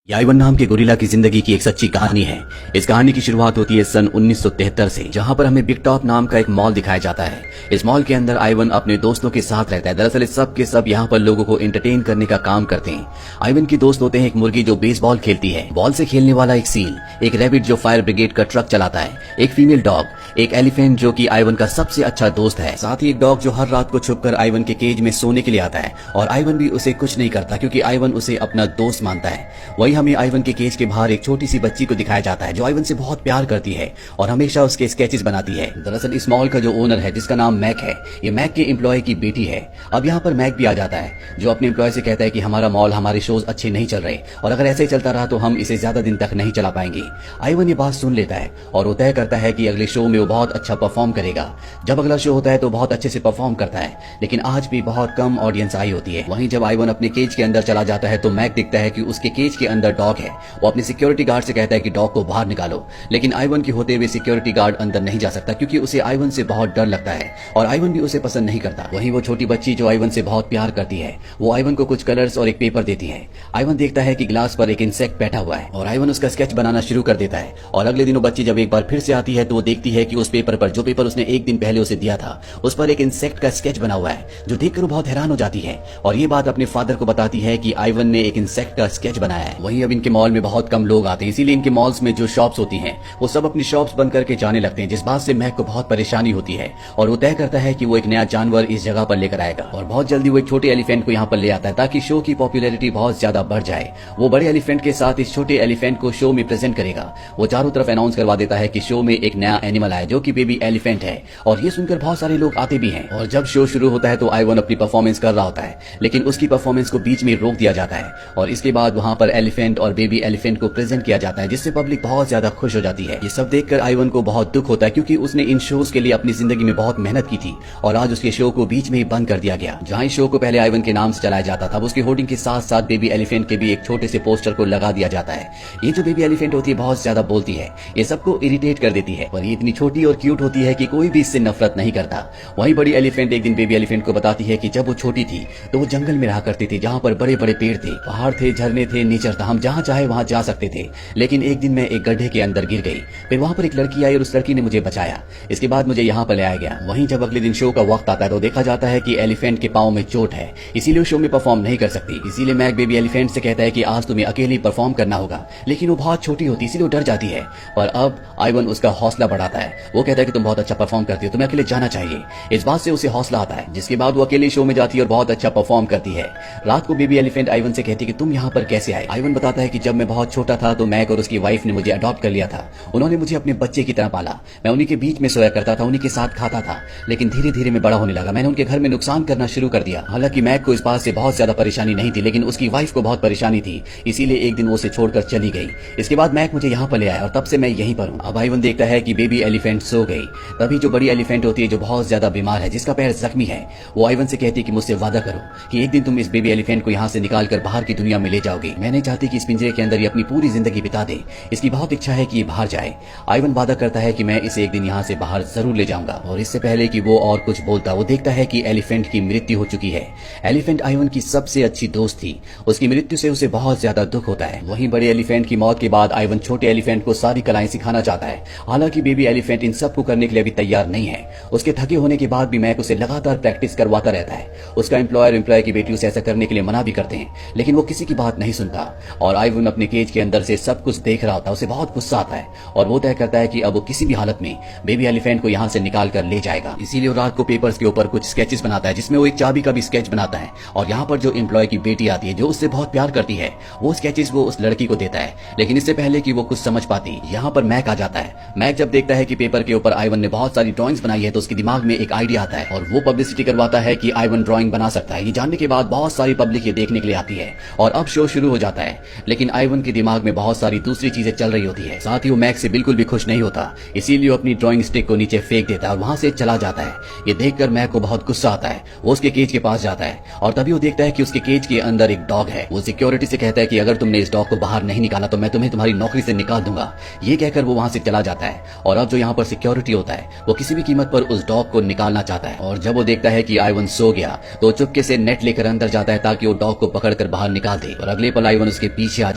Ivan नाम के gorilla की जिंदगी की एक सच्ची कहानी है। इस कहानी की शुरुआत होती है सन 1973 से, जहां पर हमें बिग टॉप नाम का एक मॉल दिखाया जाता है। इस मॉल के अंदर आइवन अपने दोस्तों के साथ रहता है। दरअसल सब के सब यहाँ पर लोगों को एंटरटेन करने का काम करते हैं। आइवन के दोस्त होते हैं एक मुर्गी जो बेसबॉल खेलती है, बॉल से खेलने वाला एक सील, एक रैबिट जो फायर ब्रिगेड का ट्रक चलाता है, एक फीमेल डॉग, एक एलिफेंट जो कि आइवन का सबसे अच्छा दोस्त है, साथ ही एक डॉग जो हर रात को छुपकर आइवन के केज में सोने के लिए आता है और आइवन भी उसे कुछ नहीं करता क्योंकि आइवन उसे अपना दोस्त मानता है। वही हमें आइवन के केज के बाहर एक छोटी सी बच्ची को दिखाया जाता है जो आइवन से बहुत प्यार करती है और हमेशा उसके स्केचेस बनाती है। दरअसल इस मॉल का जो ओनर है जिसका नाम मैक है, ये मैक के एम्प्लॉय की बेटी है। अब यहाँ पर मैक भी आ जाता है जो अपने एम्प्लॉय से कहता है कि हमारा मॉल, हमारे शोज अच्छे नहीं चल रहे और अगर ऐसे ही चलता रहा तो हम इसे ज्यादा दिन तक नहीं चला पाएंगे। आइवन ये बात सुन लेता है और वो तय करता है कि अगले शो में वो बहुत अच्छा परफॉर्म करेगा। जब अगला शो होता है तो बहुत अच्छे से परफॉर्म करता है, लेकिन आज भी बहुत कम ऑडियंस आई होती है। वहीं जब आइवन अपने केज के अंदर चला जाता है तो मैक दिखता है कि उसके केज के अंदर डॉग है। वो अपने सिक्योरिटी गार्ड से कहता है कि डॉग को बाहर निकालो, लेकिन आइवन के होते हुए सिक्योरिटी गार्ड अंदर नहीं जा सकता क्योंकि उसे आइवन से बहुत डर लगता है और आइवन भी उसे पसंद नहीं करता। वहीं वो छोटी बच्ची जो आइवन से बहुत प्यार करती है, वो आइवन को कुछ कलर्स और एक पेपर देती है। आइवन देखता है कि ग्लास पर एक इंसेक्ट बैठा हुआ है और आइवन उसका स्केच बनाना शुरू कर देता है। और अगले दिन वो बच्ची जब एक बार फिर से आती है तो वो देखती है कि उस पेपर पर, जो पेपर उसने एक दिन पहले उसे दिया था, उस पर एक इंसेक्ट का स्केच बना हुआ है, जो देखकर वो बहुत हैरान हो जाती है और ये बात अपने फादर को बताती है कि आइवन ने एक इंसेक्ट का स्केच बनाया है। वहीं अब इनके मॉल में बहुत कम लोग आते हैं, इसीलिए इनके मॉल्स में जो शॉप्स होती हैं वो सब अपनी शॉप्स बंद करके जाने लगते हैं, जिस बात से मैक को बहुत परेशानी होती है और वो तय करता है कि वो एक नया जानवर इस जगह पर लेकर आएगा और बहुत जल्दी वो एक छोटे एलिफेंट को यहाँ पर ले आता है ताकि शो की पॉपुलैरिटी बहुत ज्यादा बढ़ जाए। वो बड़े एलिफेंट के साथ इस छोटे एलिफेंट को शो में प्रेजेंट करेगा। वो चारों तरफ अनाउंस करवा देता है कि शो में एक नया एनिमल आया जो कि बेबी एलिफेंट है और ये सुनकर बहुत सारे लोग आते भी हैं। और जब शो शुरू होता है तो आइवन अपनी परफॉर्मेंस कर रहा होता है, लेकिन उसकी परफॉर्मेंस को बीच में रोक दिया जाता है और इसके बाद वहां पर एलिफेंट और बेबी एलिफेंट को प्रेजेंट किया जाता है, जिससे पब्लिक बहुत ज्यादा खुश हो जाती है। ये सब देखकर आइवन को बहुत दुख होता है क्योंकि उसने इन शोज के लिए अपनी जिंदगी में बहुत मेहनत की थी और आज उसके शो को बीच में ही बंद कर दिया गया। जहां इस शो को पहले आइवन के नाम से चलाया जाता था, उसके होर्डिंग के साथ साथ बेबी एलिफेंट के भी एक छोटे से पोस्टर को लगा दिया जाता है। ये जो बेबी एलिफेंट होती है बहुत ज्यादा बोलती है, ये सबको इरिटेट कर देती है, पर ये इतनी छोटी और क्यूट होती है कि कोई भी इससे नफरत नहीं करता। वहीं बड़ी एलिफेंट एक दिन बेबी एलिफेंट को बताती है कि जब वो छोटी थी तो वो जंगल में रहा करती थी जहां पर बड़े बड़े पेड़ थे, पहाड़ थे, झरने थे, नेचर था, हम जहां चाहे वहां जा सकते थे। लेकिन एक दिन मैं एक गड्ढे के अंदर गिर गई, फिर वहां पर एक लड़की आई और उस लड़की ने मुझे बचाया। इसके बाद मुझे यहाँ पर ले आया गया। वहीं जब अगले दिन शो का वक्त आता है तो देखा जाता है कि एलिफेंट के पांव में चोट है, इसीलिए शो में परफॉर्म नहीं कर सकती। इसीलिए मैक बेबी एलिफेंट से कहता है कि आज तुम्हें अकेली परफॉर्म करना होगा, लेकिन वो बहुत छोटी होती है इसीलिए वो डर जाती है। पर अब आइवन उसका हौसला बढ़ाता है। वो कहता है कि तुम बहुत अच्छा परफॉर्म करती हो, तुम्हें अकेले जाना चाहिए। इस बात से उसे हौसला आता है, जिसके बाद वो अकेले शो में जाती है और बहुत अच्छा परफॉर्म करती है। रात को बेबी एलिफेंट आइवन से कहती है कि तुम यहाँ पर कैसे आए। आइवन बताता है कि जब मैं बहुत छोटा था तो मैक और उसकी वाइफ ने मुझे अडॉप्ट कर लिया था। उन्होंने मुझे अपने बच्चे की तरह पाला। मैं उन्हीं के बीच में सोया करता था, उन्हीं के साथ खाता था, लेकिन धीरे धीरे मैं बड़ा होने लगा। मैंने उनके घर में नुकसान करना शुरू कर दिया। हालांकि मैक को इस बात से बहुत ज्यादा परेशानी नहीं थी, लेकिन उसकी वाइफ को बहुत परेशानी थी, इसीलिए एक दिन वो उसे छोड़कर चली गई। इसके बाद मैक मुझे यहाँ पर ले आया और तब से मैं यहीं पर हूँ। अब आइवन देखता है कि बेबी एलिफेंट सो गई। तभी जो बड़ी एलिफेंट होती है जो बहुत ज्यादा बीमार है, जिसका पैर जख्मी है, वो आइवन से कहती है कि मुझसे वादा करो कि एक दिन तुम इस बेबी एलिफेंट को यहाँ से निकाल कर बाहर की दुनिया में ले जाओगे। मैं नहीं चाहती कि इस पिंजरे के अंदर ये अपनी पूरी जिंदगी बिता दे। इसकी बहुत इच्छा है कि ये बाहर जाए। आइवन वादा करता है कि मैं इसे एक दिन यहाँ से बाहर जरूर ले जाऊंगा। और इससे पहले कि वो और कुछ बोलता, वो देखता है कि एलिफेंट की मृत्यु हो चुकी है। एलिफेंट आइवन की सबसे अच्छी दोस्त थी, उसकी मृत्यु से उसे बहुत ज्यादा दुख होता है। वहीं बड़े एलिफेंट की मौत के बाद आइवन छोटे एलिफेंट को सारी कलाएं सिखाना चाहता है। हालांकि बेबी एलिफेंट इन सब को करने के लिए अभी तैयार नहीं है। उसके थके होने के बाद भी मैक उसे लगातार प्रैक्टिस करवाता रहता है। उसका एम्प्लॉय की बेटी उसे ऐसा करने के लिए मना भी करते हैं, लेकिन वो किसी की बात नहीं सुनता। और आइवन अपने केज के अंदर से सब कुछ देख रहा होता है, उसे बहुत गुस्सा आता है और वो तय करता है कि अब वो किसी भी हालत में बेबी एलिफेंट को यहाँ से निकाल कर ले जाएगा। इसीलिए वो रात को पेपर्स के ऊपर कुछ स्केचेस बनाता है, जिसमें वो एक चाबी का भी स्केच बनाता है। और यहाँ पर जो एम्प्लॉय की बेटी आती है जो उससे बहुत प्यार करती है, वो स्केचेस वो उस लड़की को देता है। लेकिन इससे पहले कि वो कुछ समझ पाती, यहाँ पर मैक आ जाता है। मैक जब देखता है कि पेपर के ऊपर आइवन ने बहुत सारी ड्राइंग्स बनाई है तो उसके दिमाग में एक आइडिया आता है और वो पब्लिसिटी करवाता है कि आइवन ड्राइंग बना सकता है। ये जानने के बाद बहुत सारी पब्लिक ये देखने के लिए आती है और अब शो शुरू हो जाता है। लेकिन आइवन के दिमाग में बहुत सारी दूसरी चीजें चल रही होती है। साथ ही वो मैक से बिल्कुल भी खुश नहीं होता, इसीलिए वो अपनी ड्राइंग स्टिक को नीचे फेंक देता है और वहां से चला जाता है। ये देखकर मैक को बहुत गुस्सा आता है। वो उसके केज के पास जाता है और तभी वो देखता है कि उसके केज के अंदर एक डॉग है। वो सिक्योरिटी से कहता है कि अगर तुमने इस डॉग को बाहर नहीं निकाला तो मैं तुम्हें तुम्हारी नौकरी से निकाल दूंगा। ये कहकर वो वहां से चला जाता है और अब जो यहाँ पर सिक्योरिटी होता है वो किसी भी कीमत पर उस डॉग को निकालना चाहता है। और जब वो देखता है कि आइवन सो गया तो चुपके से नेट लेकर अंदर जाता है ताकि वो डॉग को पकड़कर बाहर निकाल दे और अगले पल आइवन उसके पीछे आ